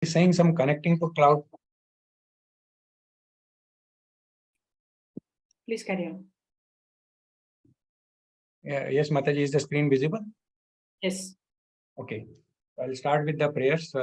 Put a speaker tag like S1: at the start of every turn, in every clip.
S1: saying some connecting to cloud.
S2: Please carry on.
S1: Yes, Mataji, is the screen visible?
S2: Yes.
S1: Okay. I'll start with the prayers.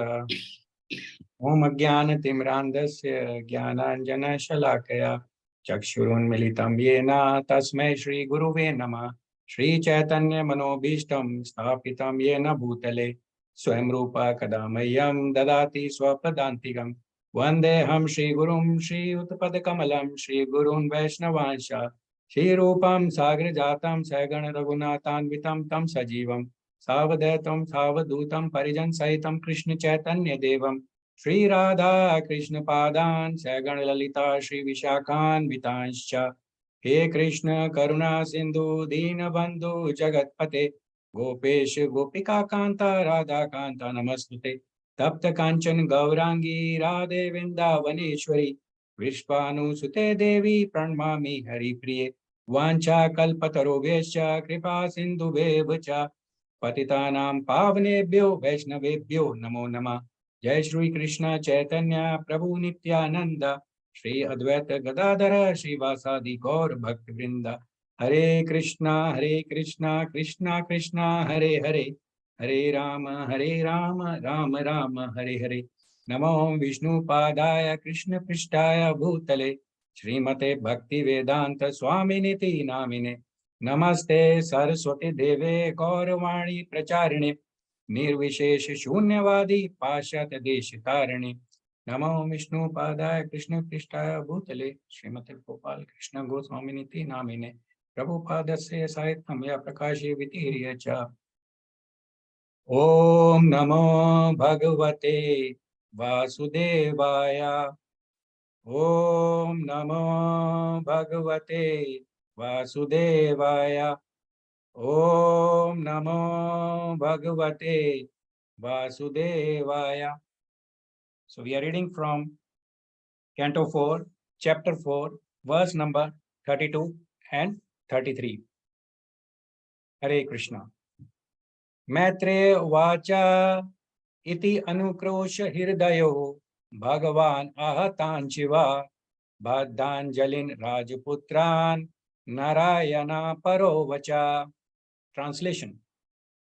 S1: Om Agyan Timrandasya Jnananjana Shalakaya Chakshurunmilitam Yena Tasmai Shri Guruve Nama Shri Chaitanya Manobhishtam Sthapitam Yena Bhutale Swayam Rupa Kadamayam Dadati Swapadantigam Vandeham Shri Gurum Shri Utpada Kamalam Shri Gurun Vaishnavansha Shri Rupam Sagra Jatam Sagana Raghunathan Tam Sajivam Savadaitam Savadutam Parijan Saitam Krishna Chaitanya Devam Shri Radha Krishna Padan Sagan Lalita Shri Vishakhan Vitanscha He Krishna Karuna Sindhu Dina Bandhu Jagatpate Gopesh Gopika Kanta Radha Kanta Namastute Tapta Kanchan Gaurangi Radhe Vindavaneshwari Vishpanu Sute Devi Pranmami Hari Priye Vancha Kalpatarobhescha Kripa Sindhu Bevacha Patitanam Pavnebhyo Vaishnavebhyo Namo Namah Jai Shri Krishna Chaitanya Prabhu Nityananda Shri Advaita Gadadhara Shri Vasadi Gaur Bhakti Vrinda Hare Krishna Krishna Krishna Hare Hare Hare Rama Rama Rama Hare Hare Namo Vishnu Padaya Krishna Prishtaya Bhutale Srimate Bhakti Vedanta Swaminiti Namine Namaste Saraswati Deve Gauravani Pracharine निर्विशेष शून्यवादी पाश्चात्य देश तारिणी नमो विष्णु पादाय कृष्ण पृष्ठाय भूतले श्रीमते गोपाल कृष्ण गोस्वामिनिति नामिने प्रभुपादस्य साहित्यम या प्रकाशे वितीर्य च ओम नमो भगवते वासुदेवाय ओम नमो भगवते वासुदेवाय Om Namo Bhagavate Vasudevaya. So we are reading from Canto 4, Chapter 4, verse number 32 and 33. Hare Krishna. Maitre Vacha Iti Anukrosha Hirdayo Bhagavan Ahatanchiva Bhadanjalin Rajaputran Narayana Parovacha. Translation.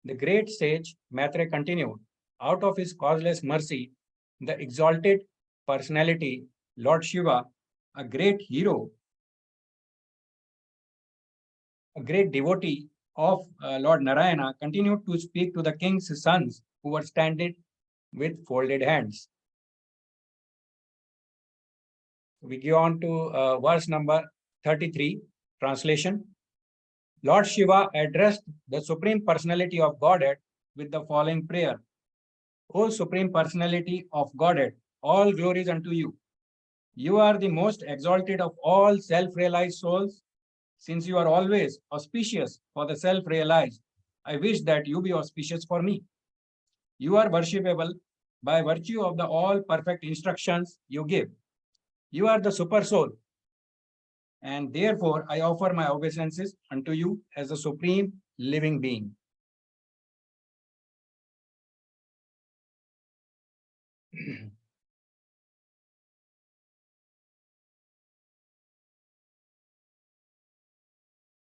S1: The great sage Maitreya continued, out of his causeless mercy, the exalted personality, Lord Shiva, a great hero, a great devotee of Lord Narayana, continued to speak to the king's sons who were standing with folded hands. We go on to verse number 33, translation. Lord Shiva addressed the Supreme Personality of Godhead with the following prayer. O Supreme Personality of Godhead, all glories unto you. You are the most exalted of all self-realized souls. Since you are always auspicious for the self-realized, I wish that you be auspicious for me. You are worshipable by virtue of the all perfect instructions you give. You are the super soul, and therefore I offer my obeisances unto you as the supreme living being.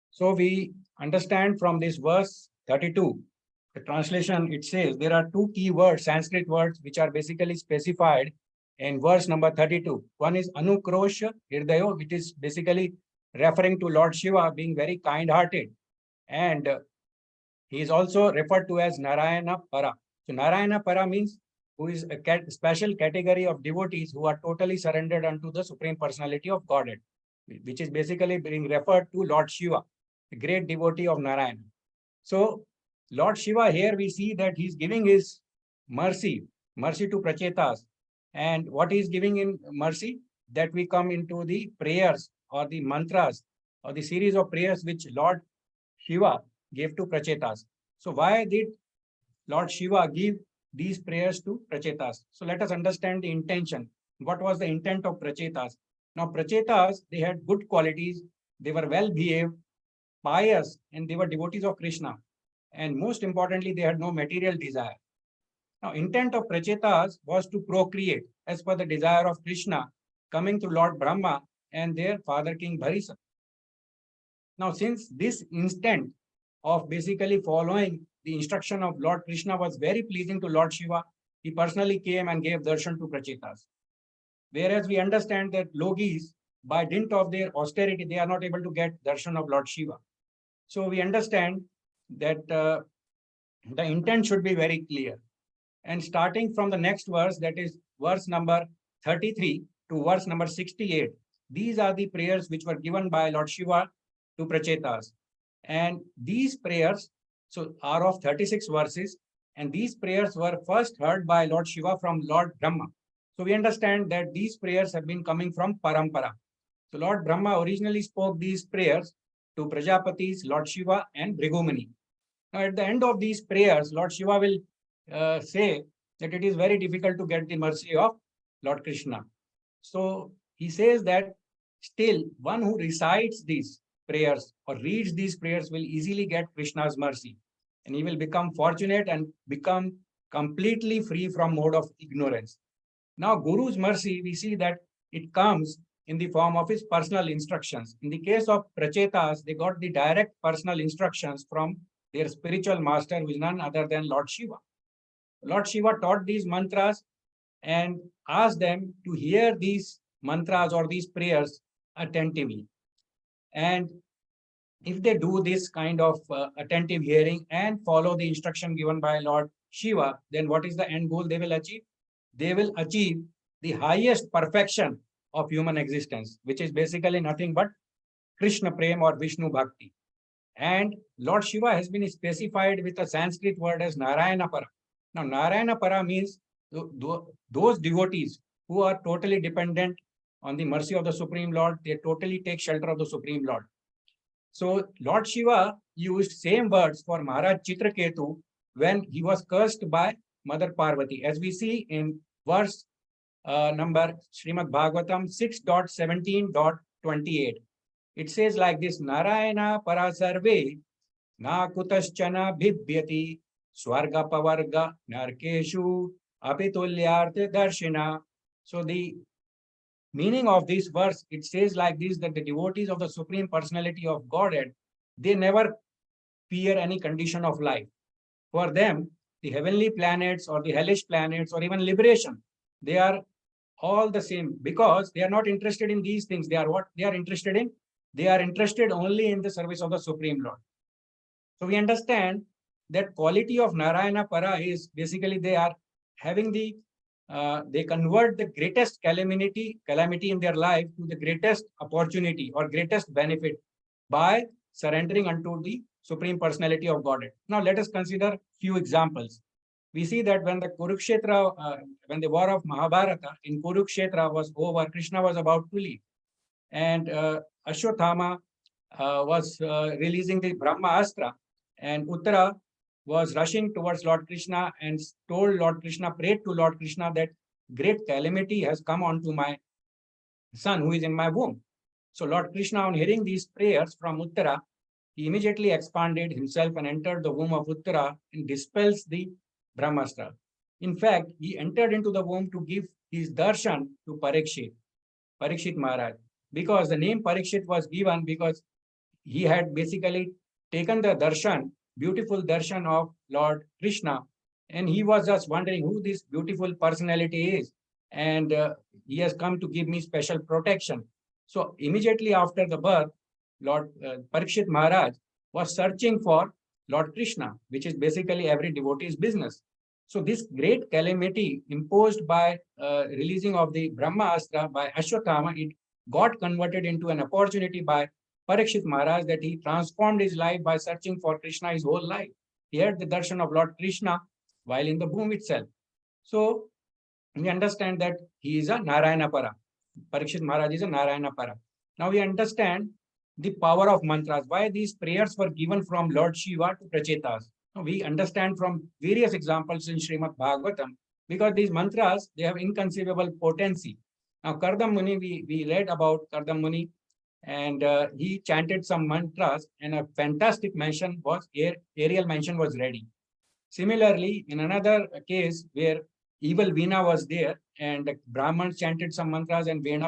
S1: So we understand from this verse 32, the translation, it says there are two key words, Sanskrit words, which are basically specified in verse number 32. One is Anukrosha Hirdayo, which is basically referring to Lord Shiva being very kind-hearted. And he is also referred to as Narayana Para. So Narayana Para means who is a special category of devotees who are totally surrendered unto the Supreme Personality of Godhead, which is basically being referred to Lord Shiva, the great devotee of Narayana. So Lord Shiva here we see that he's giving his mercy to Prachetas. And what he is giving in mercy? That we come into the prayers or the mantras or the series of prayers which Lord Shiva gave to Prachetas. So why did Lord Shiva give these prayers to Prachetas? So let us understand the intention. What was the intent of Prachetas? Now Prachetas, they had good qualities, they were well behaved, pious, and they were devotees of Krishna. And most importantly, they had no material desire. Now, intent of Prachetas was to procreate as per the desire of Krishna coming to Lord Brahma and their father King Bharisa. Now, since this instant of basically following the instruction of Lord Krishna was very pleasing to Lord Shiva, he personally came and gave darshan to Prachetas. Whereas we understand that Logis, by dint of their austerity, they are not able to get darshan of Lord Shiva. So we understand that the intent should be very clear. And starting from the next verse, that is verse number 33 to verse number 68, these are the prayers which were given by Lord Shiva to Prachetas. And these prayers are of 36 verses, and these prayers were first heard by Lord Shiva from Lord Brahma. So we understand that these prayers have been coming from Parampara. So Lord Brahma originally spoke these prayers to Prajapatis, Lord Shiva, and Bhrigumani. Now, at the end of these prayers, Lord Shiva will say that it is very difficult to get the mercy of Lord Krishna. So he says that still one who recites these prayers or reads these prayers will easily get Krishna's mercy, and he will become fortunate and become completely free from mode of ignorance. Now, Guru's mercy, we see that it comes in the form of his personal instructions. In the case of Prachetas, they got the direct personal instructions from their spiritual master, who is none other than Lord Shiva. Lord Shiva taught these mantras and asked them to hear these mantras or these prayers attentively. And if they do this kind of attentive hearing and follow the instruction given by Lord Shiva, then what is the end goal they will achieve? They will achieve the highest perfection of human existence, which is basically nothing but Krishna Prem or Vishnu Bhakti. And Lord Shiva has been specified with a Sanskrit word as Narayana Para. Now, Narayana Para means those devotees who are totally dependent on the mercy of the Supreme Lord, they totally take shelter of the Supreme Lord. So Lord Shiva used same words for Maharaj Chitraketu when he was cursed by Mother Parvati, as we see in verse number Srimad Bhagavatam 6.17.28. It says like this: Narayana Parasarve Na Kutaschana Bhibhyati Swarga Pavarga Narkeshu Apitulyartha Darshina. So the meaning of this verse, it says like this, that the devotees of the Supreme Personality of Godhead, they never fear any condition of life. For them, the heavenly planets or the hellish planets or even liberation, they are all the same, because they are not interested in these things. They are what they are interested in? They are interested only in the service of the Supreme Lord. So we understand that quality of Narayana Para is basically they are having the they convert the greatest calamity in their life to the greatest opportunity or greatest benefit by surrendering unto the Supreme Personality of Godhead. Now let us consider few examples. We see that when the when the war of Mahabharata in Kurukshetra was over, Krishna was about to leave, and Ashwatthama was releasing the Brahma Astra, and Uttara was rushing towards Lord Krishna and told Lord Krishna, prayed to Lord Krishna that great calamity has come onto my son who is in my womb. So Lord Krishna, on hearing these prayers from Uttara, he immediately expanded himself and entered the womb of Uttara and dispels the Brahmastra. In fact, he entered into the womb to give his darshan to Parikshit Maharaj, because the name Parikshit was given because he had basically taken the darshan, beautiful darshan of Lord Krishna, and he was just wondering who this beautiful personality is, and he has come to give me special protection. So immediately after the birth, Lord Parikshit Maharaj was searching for Lord Krishna, which is basically every devotee's business. So this great calamity imposed by releasing of the Brahma Astra by Ashwatthama, it got converted into an opportunity by Parikshit Maharaj, that he transformed his life by searching for Krishna his whole life. He had the darshan of Lord Krishna while in the womb itself. So we understand that he is a Narayana Para. Parikshit Maharaj is a Narayana Para. Now we understand the power of mantras, why these prayers were given from Lord Shiva to Prachetas. Now, we understand from various examples in Srimad Bhagavatam, because these mantras, they have inconceivable potency. Now, Kardam Muni, we read about Kardam Muni, and he chanted some mantras, and a fantastic mention was, aerial mention was ready. Similarly, in another case where evil Veena was there and the Brahmins chanted some mantras and King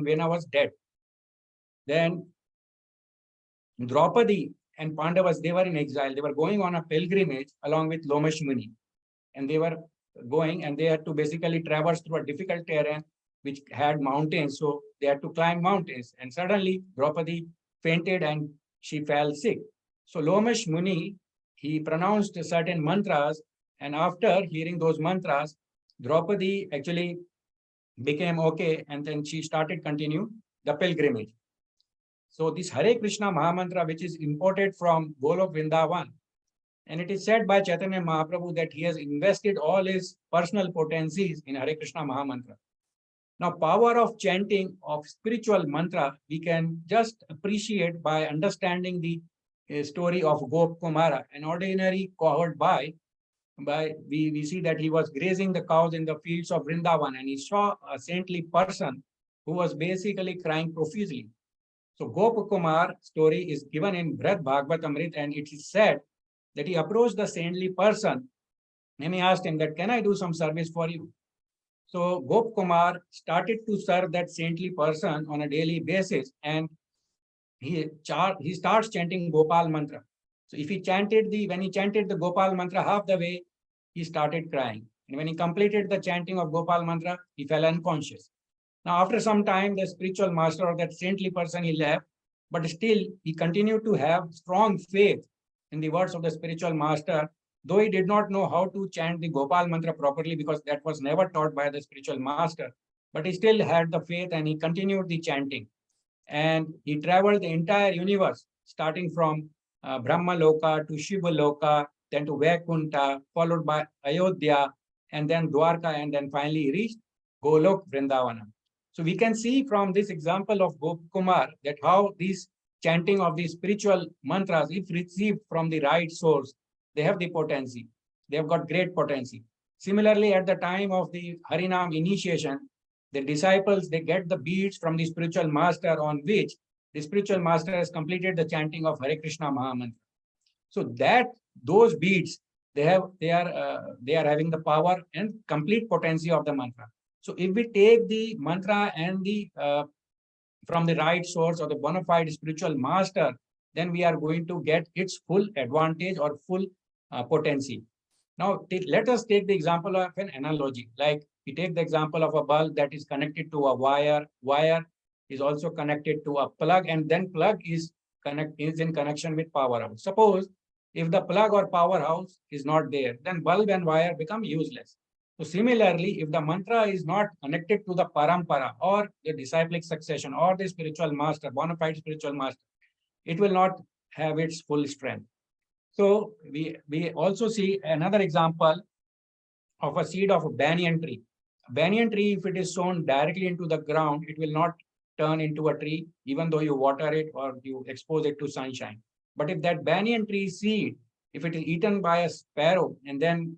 S1: Veena was dead. Then Draupadi and Pandavas, they were in exile. They were going on a pilgrimage along with Lomash Muni. And they were going and they had to basically traverse through a difficult terrain which had mountains. So they had to climb mountains. And suddenly Draupadi fainted and she fell sick. So Lomash Muni, he pronounced certain mantras. And after hearing those mantras, Draupadi actually became okay. And then she started continue the pilgrimage. So this Hare Krishna Mahamantra, which is imported from Golok Vrindavan, and it is said by Chaitanya Mahaprabhu that he has invested all his personal potencies in Hare Krishna Mahamantra. Now, power of chanting of spiritual mantra, we can just appreciate by understanding the story of Gop Kumara, an ordinary cohort boy. We see that he was grazing the cows in the fields of Vrindavan and he saw a saintly person who was basically crying profusely. So Gop Kumar story is given in Srimad Bhagavatam and it is said that he approached the saintly person and he asked him that, can I do some service for you? So Gop Kumar started to serve that saintly person on a daily basis and he starts chanting Gopal mantra. So if when he chanted the Gopal mantra half the way, he started crying. And when he completed the chanting of Gopal mantra, he fell unconscious. Now, after some time, the spiritual master of that saintly person, he left, but still he continued to have strong faith in the words of the spiritual master, though he did not know how to chant the Gopal mantra properly because that was never taught by the spiritual master. But he still had the faith and he continued the chanting. And he traveled the entire universe, starting from Brahma Loka to Shiva Loka, then to Vaikuntha, followed by Ayodhya, and then Dwarka, and then finally he reached Golok Vrindavana. So we can see from this example of Gop Kumar that how these chanting of these spiritual mantras, if received from the right source, they have the potency. They have got great potency. Similarly, at the time of the Harinam initiation, the disciples, they get the beads from the spiritual master on which the spiritual master has completed the chanting of Hare Krishna Mahamantra. So that those beads, they are having the power and complete potency of the mantra. So if we take the mantra and the from the right source or the bona fide spiritual master, then we are going to get its full advantage or full potency. Now, let us take the example of an analogy. Like we take the example of a bulb that is connected to a wire. Wire is also connected to a plug, and then plug is in connection with powerhouse. Suppose if the plug or powerhouse is not there, then bulb and wire become useless. So similarly, if the mantra is not connected to the parampara or the disciplic succession or the spiritual master, bona fide spiritual master, it will not have its full strength. So we also see another example of a seed of a banyan tree. A banyan tree, if it is sown directly into the ground, it will not turn into a tree, even though you water it or you expose it to sunshine. But if that banyan tree seed, if it is eaten by a sparrow and then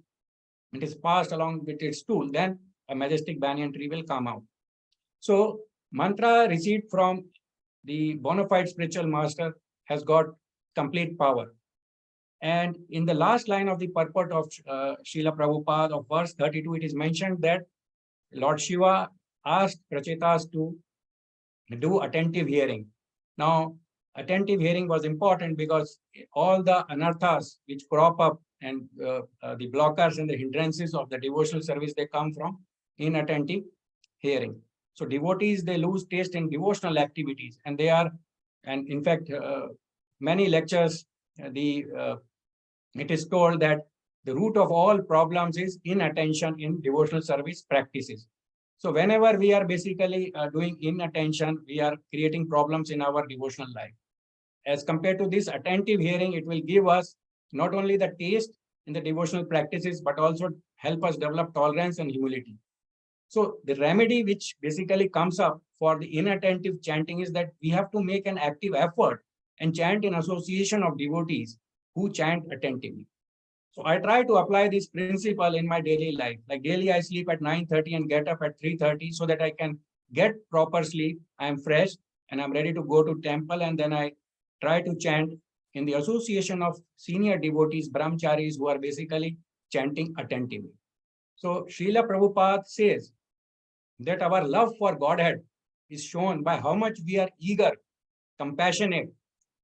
S1: it is passed along with its stool, then a majestic banyan tree will come out. So mantra received from the bona fide spiritual master has got complete power. And in the last line of the purport of Srila Prabhupada of verse 32, it is mentioned that Lord Shiva asked Prachetas to do attentive hearing. Now, attentive hearing was important because all the anarthas which crop up and the blockers and the hindrances of the devotional service, they come from inattentive hearing. So devotees, they lose taste in devotional activities, and in fact, many lectures, it is told that the root of all problems is inattention in devotional service practices. So whenever we are basically doing inattention, we are creating problems in our devotional life. As compared to this attentive hearing, it will give us not only the taste in the devotional practices, but also help us develop tolerance and humility. So the remedy which basically comes up for the inattentive chanting is that we have to make an active effort and chant in association of devotees who chant attentively. So I try to apply this principle in my daily life. Like daily I sleep at 9:30 and get up at 3:30 so that I can get proper sleep. I am fresh and I'm ready to go to temple, and then I try to chant in the association of senior devotees, brahmacharis, who are basically chanting attentively. So Srila Prabhupada says that our love for Godhead is shown by how much we are eager, compassionate,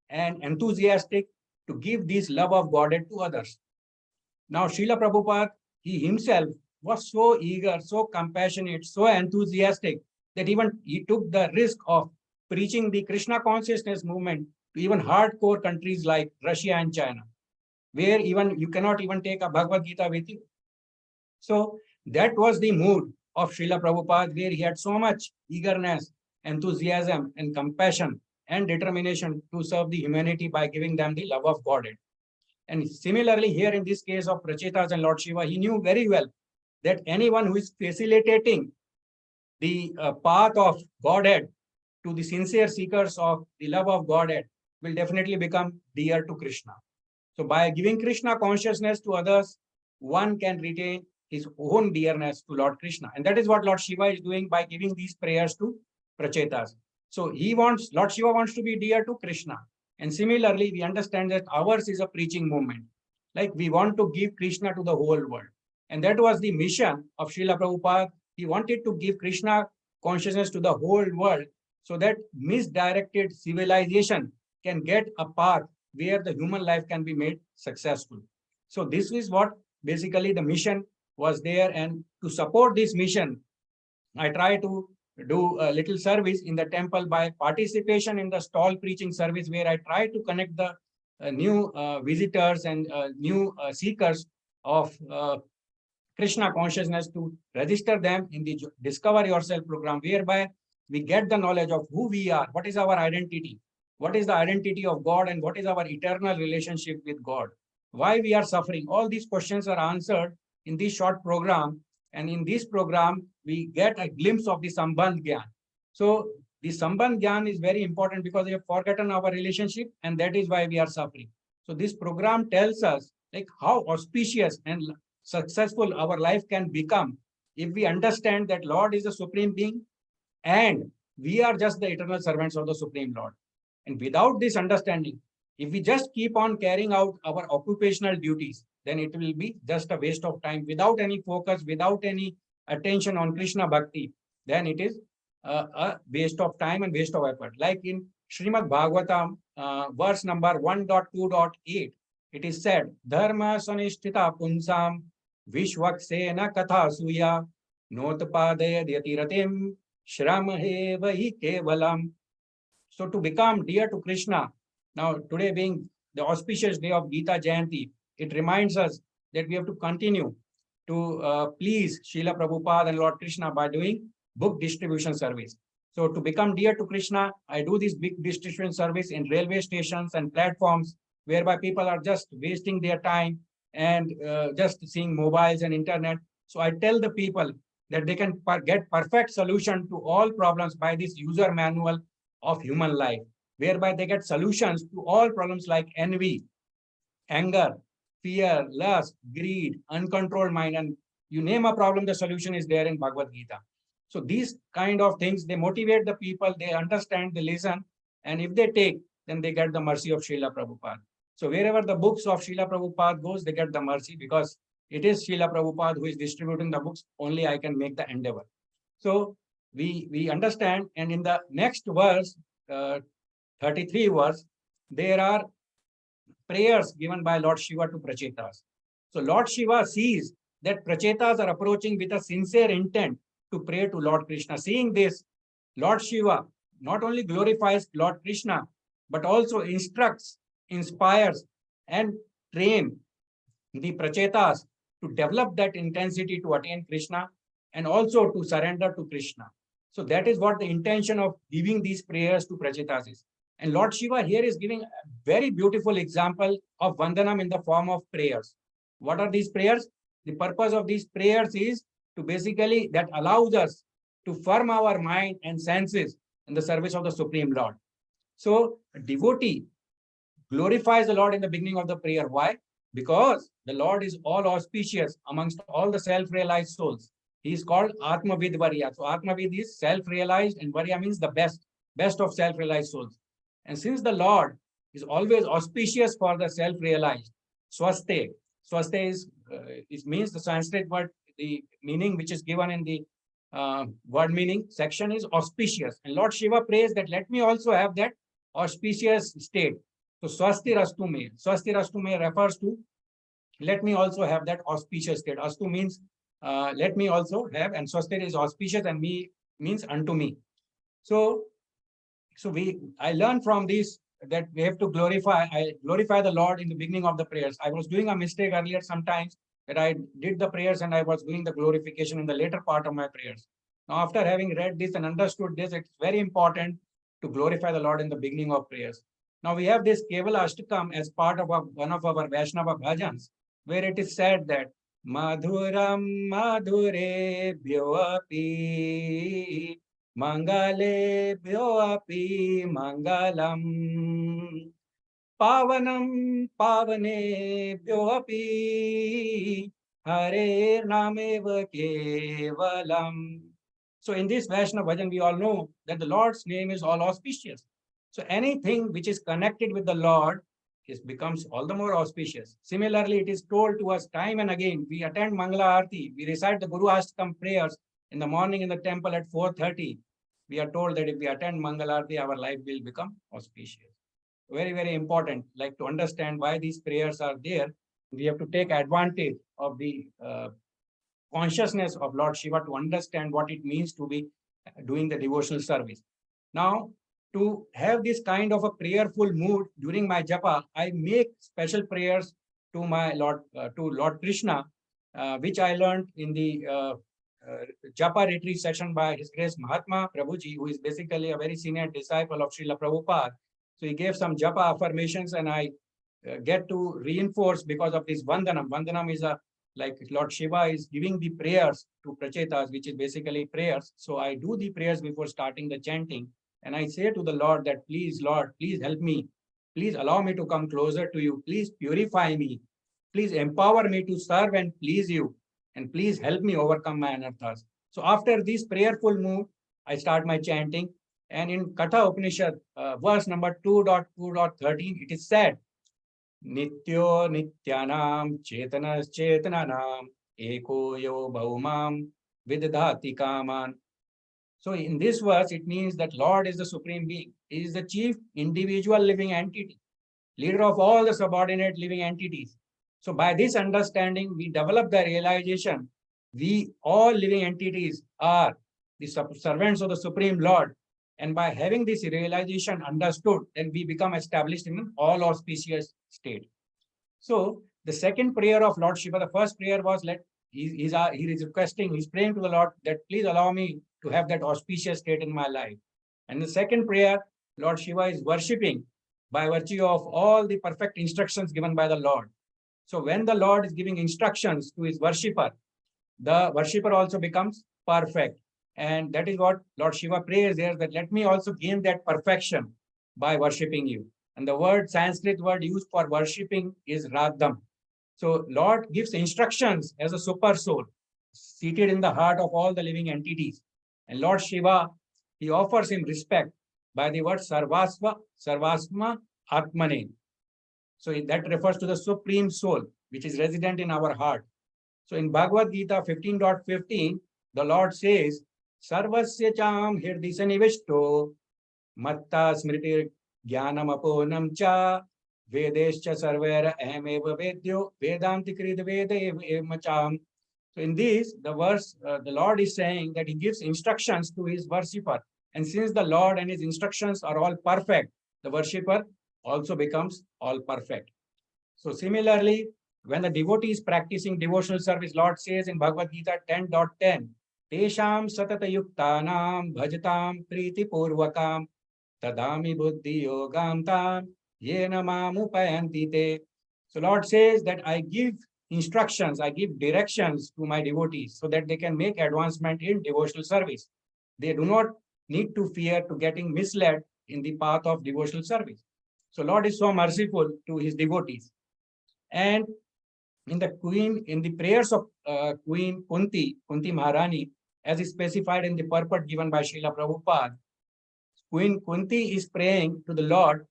S1: and enthusiastic to give this love of Godhead to others. Now, Srila Prabhupada, he himself was so eager, so compassionate, so enthusiastic that even he took the risk of preaching the Krishna consciousness movement to even hardcore countries like Russia and China, where even you cannot even take a Bhagavad Gita with you. So that was the mood of Srila Prabhupada, where he had so much eagerness, enthusiasm, and compassion and determination to serve the humanity by giving them the love of Godhead. And similarly, here in this case of Prachetas and Lord Shiva, he knew very well that anyone who is facilitating the path of Godhead to the sincere seekers of the love of Godhead will definitely become dear to Krishna. So by giving Krishna consciousness to others, one can retain his own dearness to Lord Krishna. And that is what Lord Shiva is doing by giving these prayers to Prachetas. So Lord Shiva wants to be dear to Krishna. And similarly, we understand that ours is a preaching movement. Like we want to give Krishna to the whole world. And that was the mission of Srila Prabhupada. He wanted to give Krishna consciousness to the whole world so that misdirected civilization can get a path where the human life can be made successful. So this is what basically the mission was there. And to support this mission, I try to do a little service in the temple by participation in the stall preaching service, where I try to connect the new visitors and new seekers of Krishna consciousness to register them in the Discover Yourself program, whereby we get the knowledge of who we are, what is our identity, what is the identity of God, and what is our eternal relationship with God, why we are suffering. All these questions are answered in this short program. And in this program, we get a glimpse of the Sambandh Gyan. So the Sambandh Gyan is very important because we have forgotten our relationship, and that is why we are suffering. So this program tells us like how auspicious and successful our life can become if we understand that Lord is the Supreme Being and we are just the eternal servants of the Supreme Lord. And without this understanding, if we just keep on carrying out our occupational duties, then it will be just a waste of time without any focus, without any attention on Krishna Bhakti. Then it is a waste of time and waste of effort. Like in Srimad Bhagavatam, verse number 1.2.8, it is said, Dharma sanishtita punsam vishwaksena katha suya notpadaya dyatiratim shramhe kevalam. So to become dear to Krishna, now today being the auspicious day of Gita Jayanti, it reminds us that we have to continue to please Srila Prabhupada and Lord Krishna by doing book distribution service. So to become dear to Krishna, I do this big distribution service in railway stations and platforms, whereby people are just wasting their time and just seeing mobiles and internet. So I tell the people that they can get perfect solution to all problems by this user manual of human life, whereby they get solutions to all problems like envy, anger, fear, lust, greed, uncontrolled mind, and you name a problem, the solution is there in Bhagavad Gita. So these kind of things, they motivate the people, they understand, they listen, and if they take, then they get the mercy of Srila Prabhupada. So wherever the books of Srila Prabhupada goes, they get the mercy, because it is Srila Prabhupada who is distributing the books. Only I can make the endeavor. So we understand, and in the next verse, 33 verse, there are prayers given by Lord Shiva to Prachetas. So Lord Shiva sees that Prachetas are approaching with a sincere intent to pray to Lord Krishna. Seeing this, Lord Shiva not only glorifies Lord Krishna, but also instructs, inspires, and train the Prachetas to develop that intensity to attain Krishna and also to surrender to Krishna. So that is what the intention of giving these prayers to Prachetas is. And Lord Shiva here is giving a very beautiful example of Vandanam in the form of prayers. What are these prayers? The purpose of these prayers is to basically that allows us to firm our mind and senses in the service of the Supreme Lord. So a devotee glorifies the Lord in the beginning of the prayer. Why? Because the Lord is all auspicious amongst all the self-realized souls. He is called Atmavid Varya. So Atmavid is self-realized and Varya means the best of self-realized souls. And since the Lord is always auspicious for the self-realized. Swaste. Swaste is means the Sanskrit word, the meaning which is given in the word meaning section is auspicious. And Lord Shiva prays that let me also have that auspicious state. So Swasti Rastu Me. Swasti Rastu Me refers to let me also have that auspicious state. Astu means let me also have, and Swasti is auspicious, and me means unto me. So I learned from this that we have to I glorify the Lord in the beginning of the prayers. I was doing a mistake earlier sometimes that I did the prayers and I was doing the glorification in the later part of my prayers. Now, after having read this and understood this, it's very important to glorify the Lord in the beginning of prayers. Now, we have this Kevala Ashtakam as part of one of our Vaishnava bhajans, where it is said that Madhuram Madhure Bhyoapi Mangale Bhyoapi Mangalam Pavanam Pavane Bhyoapi Hare Nameva Kevalam. So in this Vaishnava bhajan, we all know that the Lord's name is all auspicious. So anything which is connected with the Lord becomes all the more auspicious. Similarly, it is told to us time and again, we attend Mangala Arti, we recite the Guru Ashtakam prayers in the morning in the temple at 4:30. We are told that if we attend Mangala Arti, our life will become auspicious. Very, very important. Like to understand why these prayers are there, we have to take advantage of the consciousness of Lord Shiva to understand what it means to be doing the devotional service. Now, to have this kind of a prayerful mood during my japa, I make special prayers to my Lord, to Lord Krishna, which I learned in the japa retreat session by His Grace Mahatma Prabhuji, who is basically a very senior disciple of Srila Prabhupada. So he gave some japa affirmations, and I get to reinforce because of this Vandanam. Vandanam is like Lord Shiva is giving the prayers to Prachetas, which is basically prayers. So I do the prayers before starting the chanting. And I say to the Lord that, please, Lord, please help me. Please allow me to come closer to you. Please purify me. Please empower me to serve and please you. And please help me overcome my anarthas. So after this prayerful mood, I start my chanting. And in Katha Upanishad, verse number 2.2.13, it is said, Nityo Nityanam Chetanas Chetananam Eko Yo Bhaumam Vidadhati Kaman. So in this verse, it means that Lord is the supreme being. He is the chief individual living entity, leader of all the subordinate living entities. So by this understanding, we develop the realization, we all living entities are the servants of the Supreme Lord. And by having this realization understood, then we become established in an all auspicious state. So the second prayer of Lord Shiva, the first prayer was he is requesting, he's praying to the Lord that please allow me to have that auspicious state in my life. And the second prayer, Lord Shiva is worshipping by virtue of all the perfect instructions given by the Lord. So when the Lord is giving instructions to his worshipper, the worshipper also becomes perfect. And that is what Lord Shiva prays there, that let me also gain that perfection by worshipping you. And the word, Sanskrit word used for worshipping is Radham. So Lord gives instructions as a super soul, seated in the heart of all the living entities. And Lord Shiva, he offers him respect by the word Sarvasva, Sarvasma Atmane. So that refers to the supreme soul, which is resident in our heart. So in Bhagavad Gita 15.15, the Lord says, Sarvasya cham hirdisa nivishto, matta smriti jnanam aponam cha, vedescha sarvera ahmeva vedyo, vedanti krid veda evacham. So in this, the verse, the Lord is saying that he gives instructions to his worshipper. And since the Lord and his instructions are all perfect, the worshipper also becomes all perfect. So similarly, when the devotee is practicing devotional service, Lord says in Bhagavad Gita 10.10, Tesham satata yuktanam bhajatam priti purvakam tadami buddhi yogam tam yena mamupayanti te. So Lord says that I give instructions, I give directions to my devotees so that they can make advancement in devotional service. They do not need to fear to getting misled in the path of devotional service. So Lord is so merciful to his devotees. And in the prayers of Queen Kunti Maharani, as is specified in the purport given by Srila Prabhupada, Queen Kunti is praying to the Lord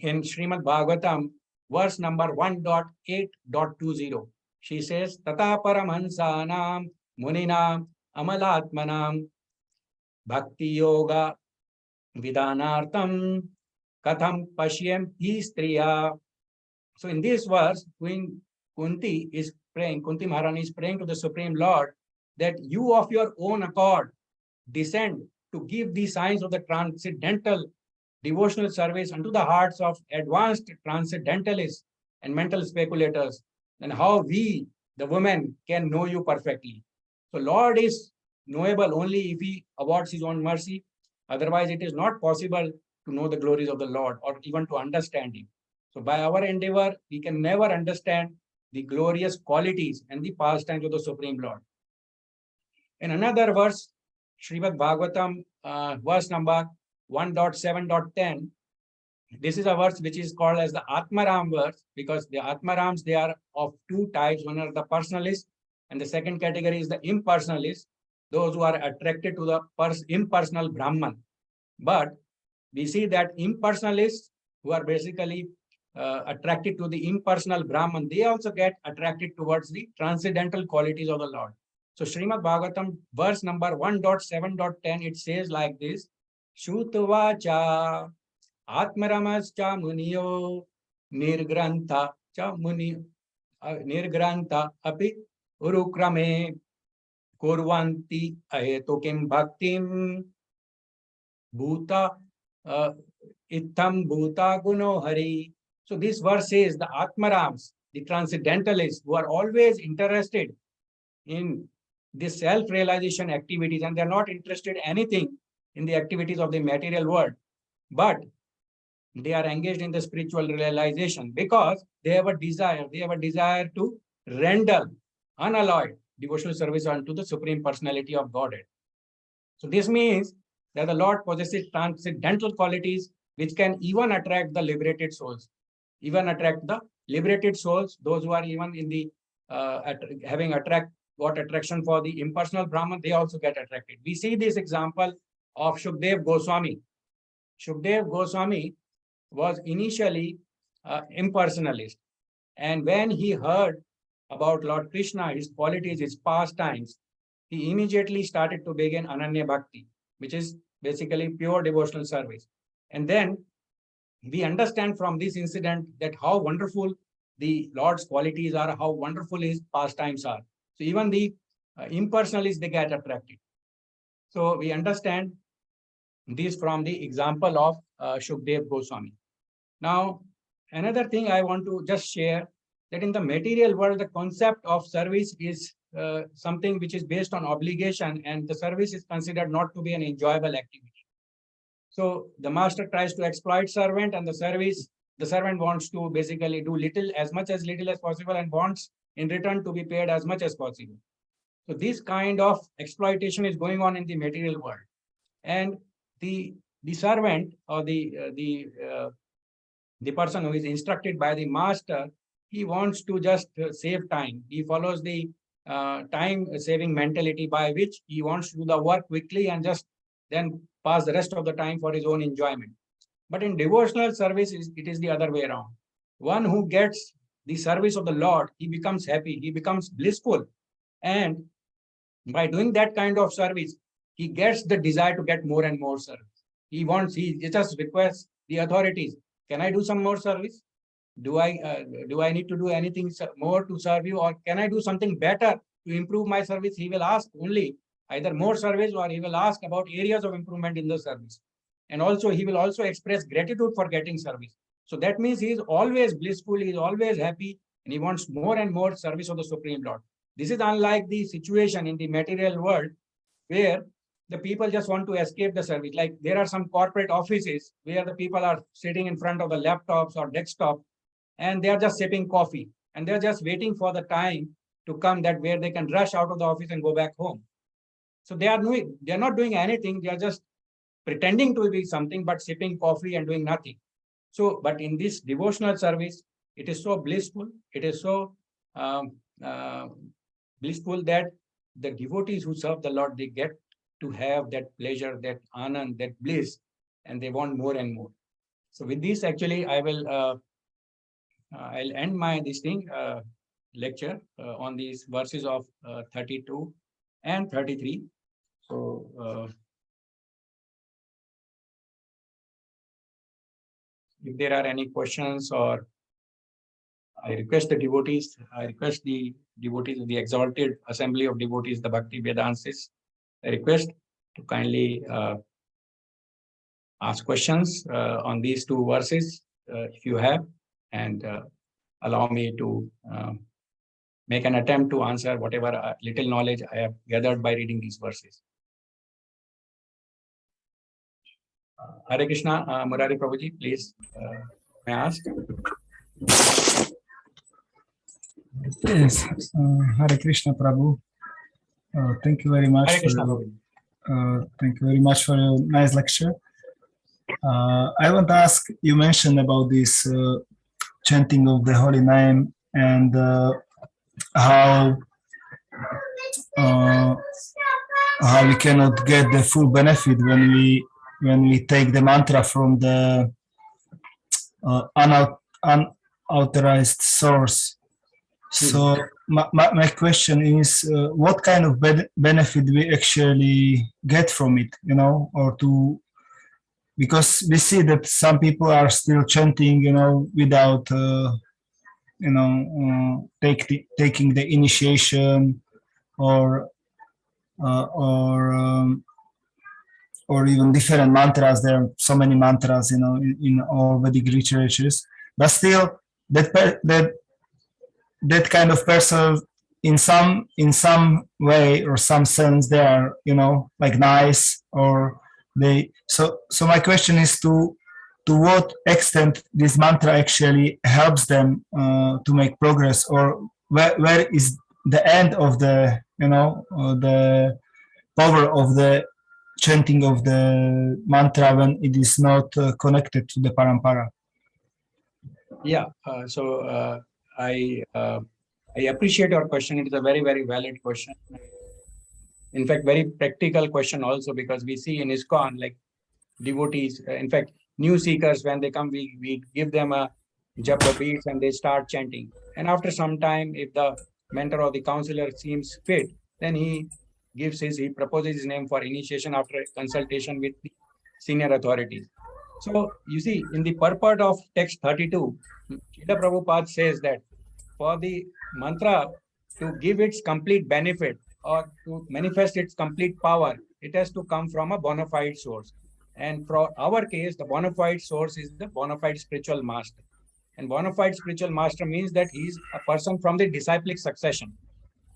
S1: in Srimad Bhagavatam, verse number 1.8.20. She says, Tata Paramhansanam Muninam Amalatmanam Bhakti Yoga Vidanartam Katham Pashyam Hi Striya. So in this verse, Queen Kunti is praying, Kunti Maharani is praying to the Supreme Lord that you of your own accord descend to give the signs of the transcendental devotional service unto the hearts of advanced transcendentalists and mental speculators, and how we, the women, can know you perfectly. So Lord is knowable only if he awards his own mercy. Otherwise, it is not possible to know the glories of the Lord or even to understand him. So by our endeavor, we can never understand the glorious qualities and the pastimes of the Supreme Lord. In another verse, Srimad Bhagavatam, verse number 1.7.10, this is a verse which is called as the Atmaram verse, because the Atmarams, they are of two types. One are the personalists, and the second category is the impersonalists, those who are attracted to the impersonal Brahman. But we see that impersonalists who are basically attracted to the impersonal Brahman, they also get attracted towards the transcendental qualities of the Lord. So Srimad Bhagavatam, verse number 1.7.10, it says like this, Shutvacha Atmaramascha Muniyo Nirgrantha Cha Muni Nirgrantha Api Urukrame Kurvanti Ahetukim Bhaktim Bhuta Ittam Bhuta Guno Hari. So this verse says the Atmarams, the transcendentalists who are always interested in the self-realization activities, and they're not interested in anything in the activities of the material world, but they are engaged in the spiritual realization because they have a desire to render unalloyed devotional service unto the Supreme Personality of Godhead. So this means that the Lord possesses transcendental qualities which can even attract the liberated souls, those who are even in the got attraction for the impersonal Brahman, they also get attracted. We see this example of Shukdev Goswami. Shukdev Goswami was initially impersonalist, and when he heard about Lord Krishna, his qualities, his pastimes, he immediately started to begin Ananya Bhakti, which is basically pure devotional service. And then we understand from this incident that how wonderful the Lord's qualities are, how wonderful his pastimes are. So even the impersonalists, they get attracted. So we understand this from the example of Shukdev Goswami. Now, another thing I want to just share, that in the material world, the concept of service is something which is based on obligation, and the service is considered not to be an enjoyable activity. So the master tries to exploit servant, and the servant wants to basically do as much as possible, and wants in return to be paid as much as possible. So this kind of exploitation is going on in the material world, and the servant or the person who is instructed by the master, he wants to just save time. He follows the time-saving mentality by which he wants to do the work quickly and just then pass the rest of the time for his own enjoyment. But in devotional service, it is the other way around. One who gets the service of the Lord, he becomes happy, he becomes blissful. And by doing that kind of service, he gets the desire to get more and more service. He just requests the authorities, can I do some more service? Do I need to do anything more to serve you, or can I do something better to improve my service? He will ask only either more service, or he will ask about areas of improvement in the service. And also he will also express gratitude for getting service. So that means he is always blissful, he is always happy, and he wants more and more service of the Supreme Lord. This is unlike the situation in the material world where the people just want to escape the service. Like there are some corporate offices where the people are sitting in front of the laptops or desktop, and they are just sipping coffee, and they're just waiting for the time to come that where they can rush out of the office and go back home. So they are not doing anything. They are just pretending to be something, but sipping coffee and doing nothing. So, but in this devotional service, it is so blissful. It is so blissful that the devotees who serve the Lord, they get to have that pleasure, that anand, that bliss, and they want more and more. So with this, actually, I will I'll end my lecture on these verses of 32 and 33. So if there are any questions, or I request the devotees of the exalted assembly of devotees, the Bhakti Vedansis, I request to kindly ask questions on these two verses if you have, and allow me to make an attempt to answer whatever little knowledge I have gathered by reading these verses. Hare Krishna, Murari Prabhuji, please, may I ask?
S3: Yes, Hare Krishna Prabhu. Thank you very much.
S1: Hare Krishna,
S3: Thank you very much for your nice lecture. I want to ask, you mentioned about this chanting of the holy name, and how we cannot get the full benefit when we take the mantra from the unauthorized source. So my question is, what kind of benefit we actually get from it, because we see that some people are still chanting, without, taking the initiation, or even different mantras. There are so many mantras, in all Vedic literatures, but still that kind of person, in some way or some sense, they are, like nice, or they. So my question is, to what extent this mantra actually helps them to make progress, or where is the end of the, the power of the chanting of the mantra when it is not connected to the parampara?
S1: Yeah, I appreciate your question. It is a very, very valid question. In fact, very practical question also, because we see in ISKCON, like devotees, in fact, new seekers, when they come, we give them a japa beads and they start chanting. And after some time, if the mentor or the counselor seems fit, then he proposes his name for initiation after consultation with the senior authorities. So you see, in the purport of text 32, Srila Prabhupada says that for the mantra to give its complete benefit, or to manifest its complete power, it has to come from a bona fide source. And for our case, the bona fide source is the bona fide spiritual master. And bona fide spiritual master means that he is a person from the disciplic succession.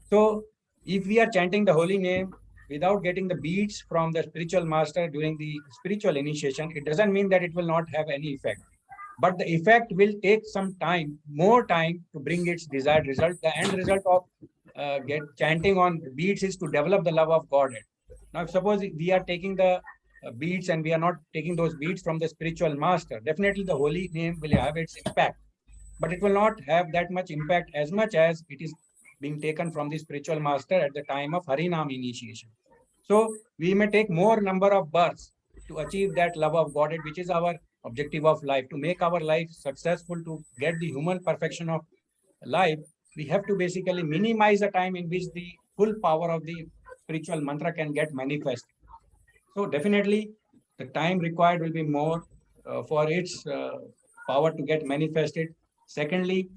S1: So if we are chanting the holy name without getting the beads from the spiritual master during the spiritual initiation, it doesn't mean that it will not have any effect. But the effect will take some time, more time, to bring its desired result. The end result of chanting on beads is to develop the love of Godhead. Now, if suppose we are taking the beads and we are not taking those beads from the spiritual master, definitely the holy name will have its impact, but it will not have that much impact as much as it is being taken from the spiritual master at the time of Harinam initiation. So we may take more number of births to achieve that love of Godhead, which is our objective of life, to make our life successful, to get the human perfection of life. We have to basically minimize the time in which the full power of the spiritual mantra can get manifested. So definitely the time required will be more for its power to get manifested. Secondly,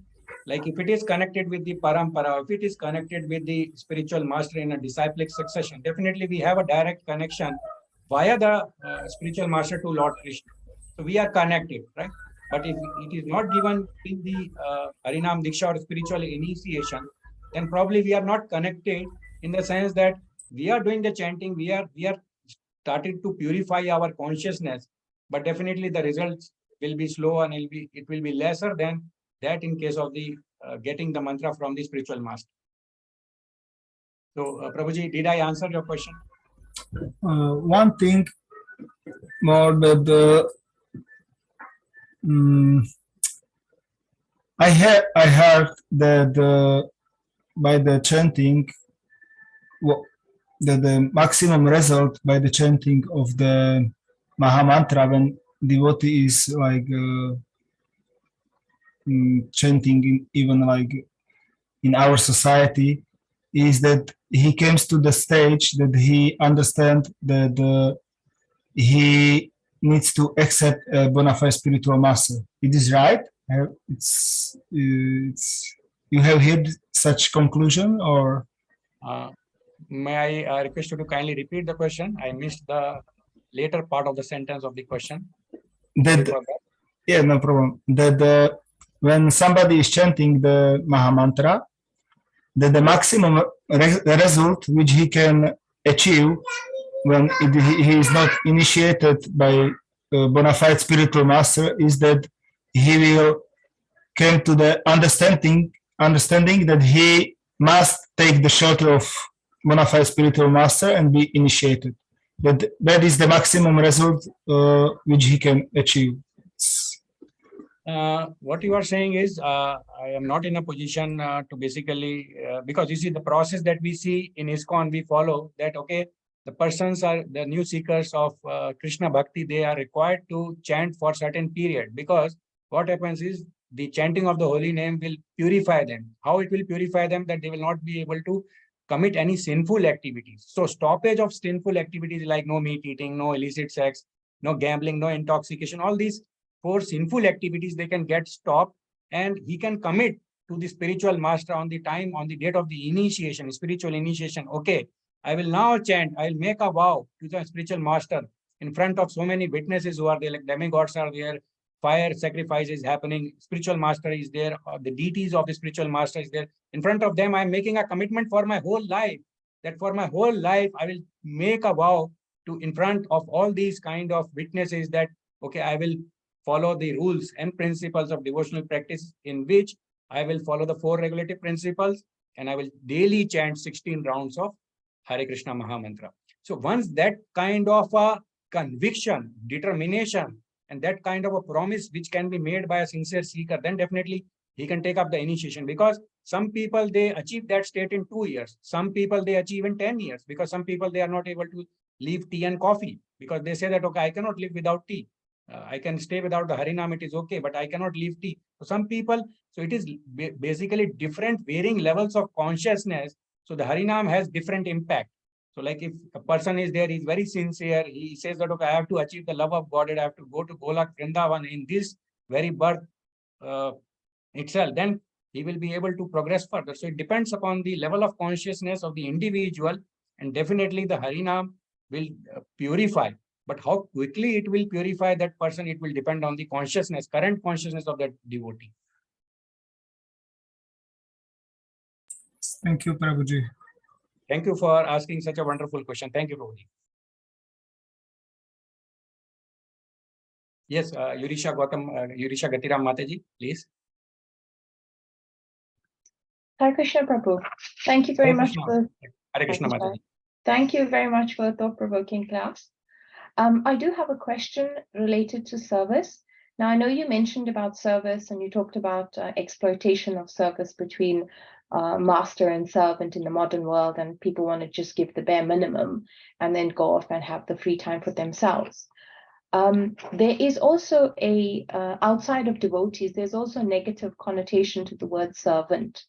S1: like if it is connected with the parampara, if it is connected with the spiritual master in a disciplic succession, definitely we have a direct connection via the spiritual master to Lord Krishna. So we are connected, right? But if it is not given in the Harinam Diksha or spiritual initiation, then probably we are not connected, in the sense that we are doing the chanting, we are started to purify our consciousness, but definitely the results will be slow, and it will be lesser than that in case of the getting the mantra from the spiritual master. So Prabhuji, did I answer your question?
S3: One thing more, that I heard that by the chanting, the maximum result by the chanting of the Maha Mantra, when devotee is like chanting even like in our society, is that he comes to the stage that he understands that he needs to accept a bona fide spiritual master. It is right? It's you have heard such conclusion, or
S1: May I request you to kindly repeat the question? I missed the later part of the sentence of the question. Sorry
S3: that?
S1: for that.
S3: Yeah, no problem. That when somebody is chanting the Mahamantra, that the maximum result which he can achieve when he is not initiated by a bona fide spiritual master is that he will come to the understanding that he must take the shelter of bona fide spiritual master and be initiated. That is the maximum result which he can achieve.
S1: What you are saying is, I am not in a position to basically, because you see the process that we see in ISKCON, we follow that, okay, the persons are the new seekers of Krishna Bhakti, they are required to chant for certain period, because what happens is the chanting of the holy name will purify them. How it will purify them? That they will not be able to commit any sinful activities. So stoppage of sinful activities like no meat eating, no illicit sex, no gambling, no intoxication, all these for sinful activities, they can get stopped, and he can commit to the spiritual master on the time, on the date of the initiation, spiritual initiation. Okay, I will now chant, I will make a vow to the spiritual master in front of so many witnesses who are there, like demigods are there, fire sacrifice is happening, spiritual master is there, or the deities of the spiritual master is there. In front of them, I'm making a commitment for my whole life, that for my whole life, I will make a vow to, in front of all these kind of witnesses, that, okay, I will follow the rules and principles of devotional practice, in which I will follow the 4 regulative principles, and I will daily chant 16 rounds of Hare Krishna Mahamantra. So once that kind of a conviction, determination, and that kind of a promise which can be made by a sincere seeker, then definitely he can take up the initiation. Because some people, they achieve that state in 2 years. Some people, they achieve in 10 years. Because some people, they are not able to leave tea and coffee, because they say that, okay, I cannot live without tea. I can stay without the Harinam, it is okay, but I cannot leave tea. So some people, so it is basically different varying levels of consciousness. So the Harinam has different impact. So like if a person is there, he's very sincere, he says that, okay, I have to achieve the love of God, and I have to go to Golak Vrindavan in this very birth itself, then he will be able to progress further. So it depends upon the level of consciousness of the individual, and definitely the Harinam will purify. But how quickly it will purify that person, it will depend on the consciousness, current consciousness of that devotee.
S3: Thank you, Prabhuji.
S1: Thank you for asking such a wonderful question. Thank you, Prabhuji. Yes, Yurisha Gatiram Mataji, please.
S4: Hare Krishna Prabhu. Thank you very
S1: Hare
S4: much
S1: Krishna.
S4: for
S1: Hare Krishna Mataji.
S4: Thank you very much for a thought-provoking class. I do have a question related to service. Now, I know you mentioned about service, and you talked about exploitation of service between master and servant in the modern world, and people want to just give the bare minimum and then go off and have the free time for themselves. There is also outside of devotees, there's also a negative connotation to the word servant.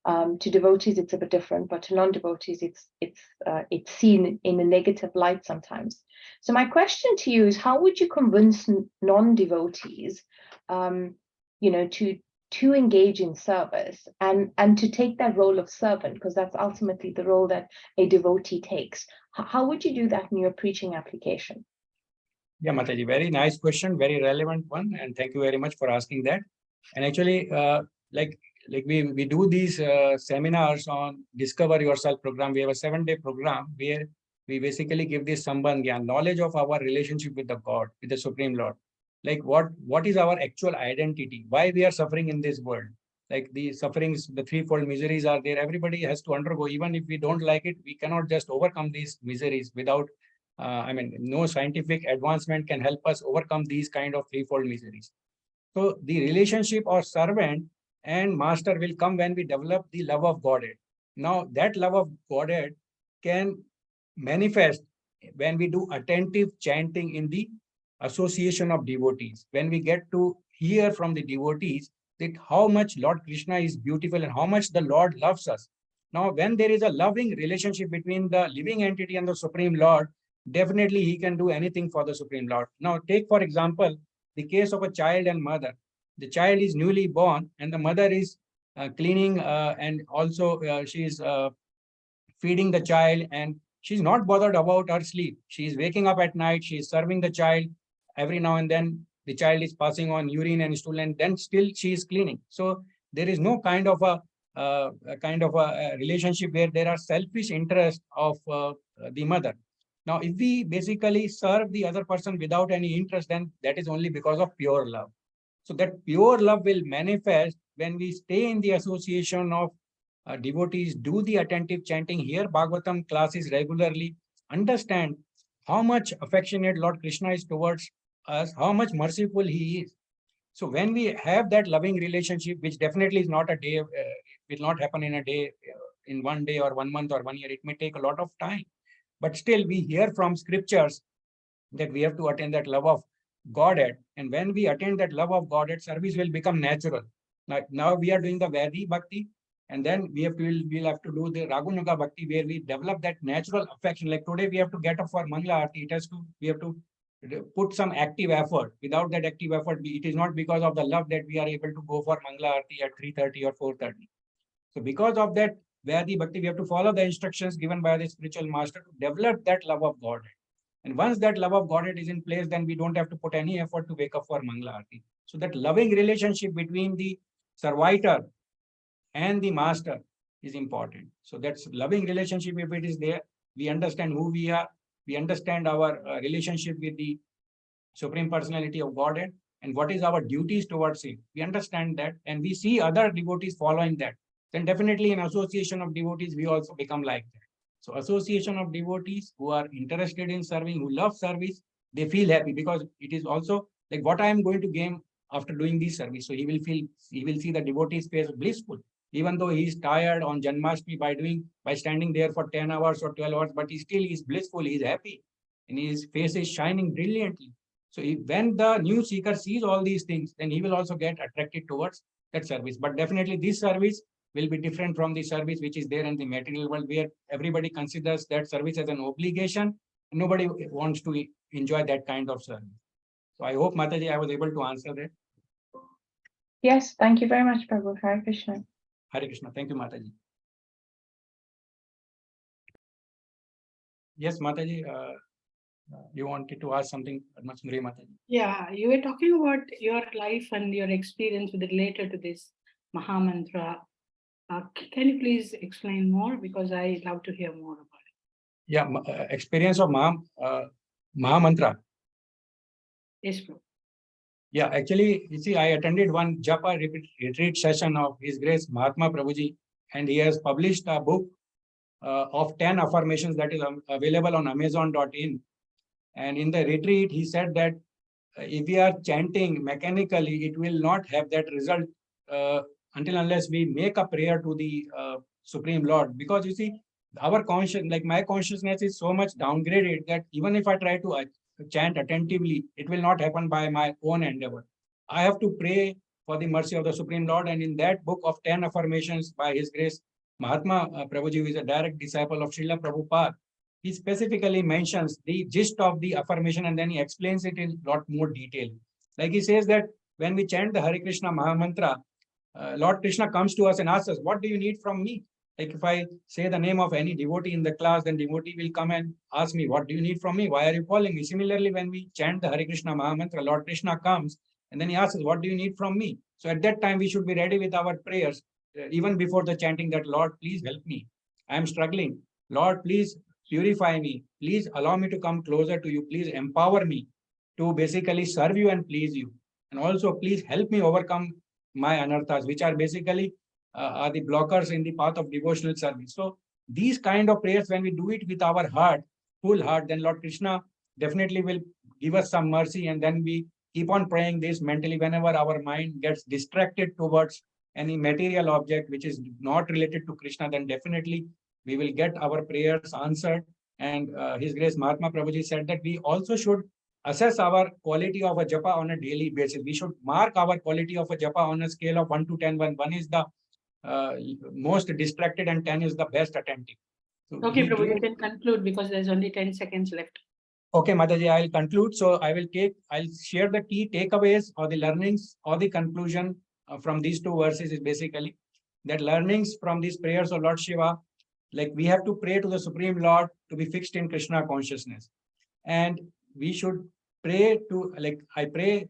S4: To devotees, it's a bit different, but to non-devotees, it's seen in a negative light sometimes. So my question to you is, how would you convince non-devotees, to engage in service and to take that role of servant, because that's ultimately the role that a devotee takes? How would you do that in your preaching application?
S1: Yeah, Mataji, very nice question, very relevant one, and thank you very much for asking that. And actually, like we do these seminars on Discover Yourself program. We have a 7-day program where we basically give this Sambandh Gyan, knowledge of our relationship with the God, with the Supreme Lord. Like what is our actual identity? Why we are suffering in this world? Like the sufferings, the threefold miseries are there. Everybody has to undergo. Even if we don't like it, we cannot just overcome these miseries without, no scientific advancement can help us overcome these kind of threefold miseries. So the relationship of servant and master will come when we develop the love of Godhead. Now that love of Godhead can manifest when we do attentive chanting in the association of devotees, when we get to hear from the devotees that how much Lord Krishna is beautiful and how much the Lord loves us. Now, when there is a loving relationship between the living entity and the Supreme Lord, definitely he can do anything for the Supreme Lord. Now, take for example, the case of a child and mother. The child is newly born and the mother is cleaning and also she is feeding the child, and she's not bothered about her sleep. She is waking up at night, she is serving the child. Every now and then the child is passing on urine and stool, and then still she is cleaning. So there is no kind of a relationship where there are selfish interests of the mother. Now, if we basically serve the other person without any interest, then that is only because of pure love. So that pure love will manifest when we stay in the association of devotees, do the attentive chanting, hear Bhagavatam classes regularly, understand how much affectionate Lord Krishna is towards us, how much merciful he is. So when we have that loving relationship, which definitely is not a day, will not happen in a day, in 1 day or 1 month or 1 year, it may take a lot of time. But still we hear from scriptures that we have to attain that love of Godhead. And when we attain that love of Godhead, service will become natural. Now we are doing the Vaidhi Bhakti, and then we'll have to do the Raghunuga Bhakti, where we develop that natural affection. Like today we have to get up for Mangala Aarti. We have to put some active effort. Without that active effort, it is not because of the love that we are able to go for Mangala Aarti at 3:30 or 4:30. So because of that Vaidhi Bhakti, we have to follow the instructions given by the spiritual master to develop that love of Godhead. And once that love of Godhead is in place, then we don't have to put any effort to wake up for Mangala Aarti. So that loving relationship between the servitor and the master is important. So that's loving relationship. If it is there, we understand who we are, we understand our relationship with the Supreme Personality of Godhead and what is our duties towards him. We understand that and we see other devotees following that. Then definitely in association of devotees, we also become like that. So association of devotees who are interested in serving, who love service, they feel happy because it is also like what I am going to gain after doing this service. So he will see the devotee's face blissful. Even though he is tired on Janmashtami by standing there for 10 hours or 12 hours, but he still is blissful, he is happy, and his face is shining brilliantly. So when the new seeker sees all these things, then he will also get attracted towards that service. But definitely this service will be different from the service which is there in the material world, where everybody considers that service as an obligation. Nobody wants to enjoy that kind of service. So I hope, Mataji, I was able to answer that.
S4: Yes, thank you very much, Prabhu. Hare Krishna.
S1: Hare Krishna. Thank you, Mataji. Yes, Mataji, you wanted to ask something, Madhuri Mataji.
S2: Yeah, you were talking about your life and your experience with related to this Mahamantra. Can you please explain more? Because I love to hear more about it.
S1: Yeah, experience of Mahamantra.
S2: Yes, Prabhu.
S1: Yeah, actually, you see, I attended one Japa retreat session of His Grace Mahatma Prabhuji, and he has published a book of 10 affirmations that is available on Amazon.in. And in the retreat, he said that if we are chanting mechanically, it will not have that result until unless we make a prayer to the Supreme Lord. Because you see, our conscience, like my consciousness is so much downgraded that even if I try to chant attentively, it will not happen by my own endeavor. I have to pray for the mercy of the Supreme Lord. And in that book of 10 affirmations by His Grace Mahatma Prabhuji, who is a direct disciple of Srila Prabhupada, he specifically mentions the gist of the affirmation and then he explains it in a lot more detail. Like he says that when we chant the Hare Krishna Mahamantra, Lord Krishna comes to us and asks us, what do you need from me? Like if I say the name of any devotee in the class, then devotee will come and ask me, what do you need from me? Why are you calling me? Similarly, when we chant the Hare Krishna Mahamantra, Lord Krishna comes and then he asks us, what do you need from me? So at that time, we should be ready with our prayers, even before the chanting that, Lord, please help me. I am struggling. Lord, please purify me. Please allow me to come closer to you. Please empower me to basically serve you and please you. And also, please help me overcome my anarthas, which are basically are the blockers in the path of devotional service. So these kind of prayers, when we do it with our heart, full heart, then Lord Krishna definitely will give us some mercy. And then we keep on praying this mentally whenever our mind gets distracted towards any material object which is not related to Krishna, then definitely we will get our prayers answered. And His Grace Mahatma Prabhuji said that we also should assess our quality of a japa on a daily basis. We should mark our quality of a japa on a scale of 1 to 10. 1 is the most distracted and 10 is the best attentive. So
S2: Okay,
S1: he
S2: Prabhu, you
S1: gave-
S2: can conclude because there's only 10 seconds left.
S1: Okay, Mataji, I'll conclude. So I'll share the key takeaways or the learnings or the conclusion from these two verses is basically that learnings from these prayers of Lord Shiva, like we have to pray to the Supreme Lord to be fixed in Krishna consciousness. And we should pray to, like I pray,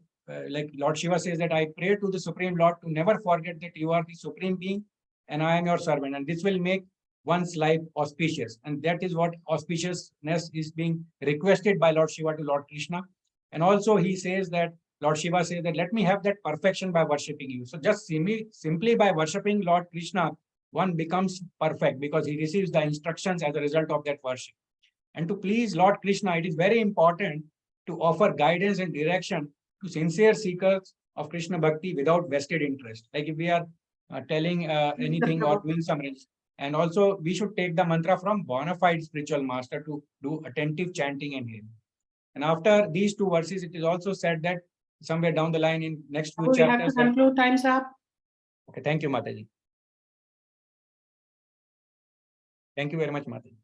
S1: like Lord Shiva says that I pray to the Supreme Lord to never forget that you are the Supreme Being and I am your servant. And this will make one's life auspicious. And that is what auspiciousness is being requested by Lord Shiva to Lord Krishna. And also he says that, Lord Shiva says that, let me have that perfection by worshipping you. So just simply by worshipping Lord Krishna, one becomes perfect because he receives the instructions as a result of that worship. And to please Lord Krishna, it is very important to offer guidance and direction to sincere seekers of Krishna Bhakti without vested interest. Like if we are telling anything or doing something. And also we should take the mantra from bona fide spiritual master to do attentive chanting and hearing. And after these two verses, it is also said that somewhere down the line in next few
S2: Prabhu, you have to
S1: chapters.
S2: conclude. Time's up.
S1: Okay, thank you, Mataji. Thank you very much, Mataji.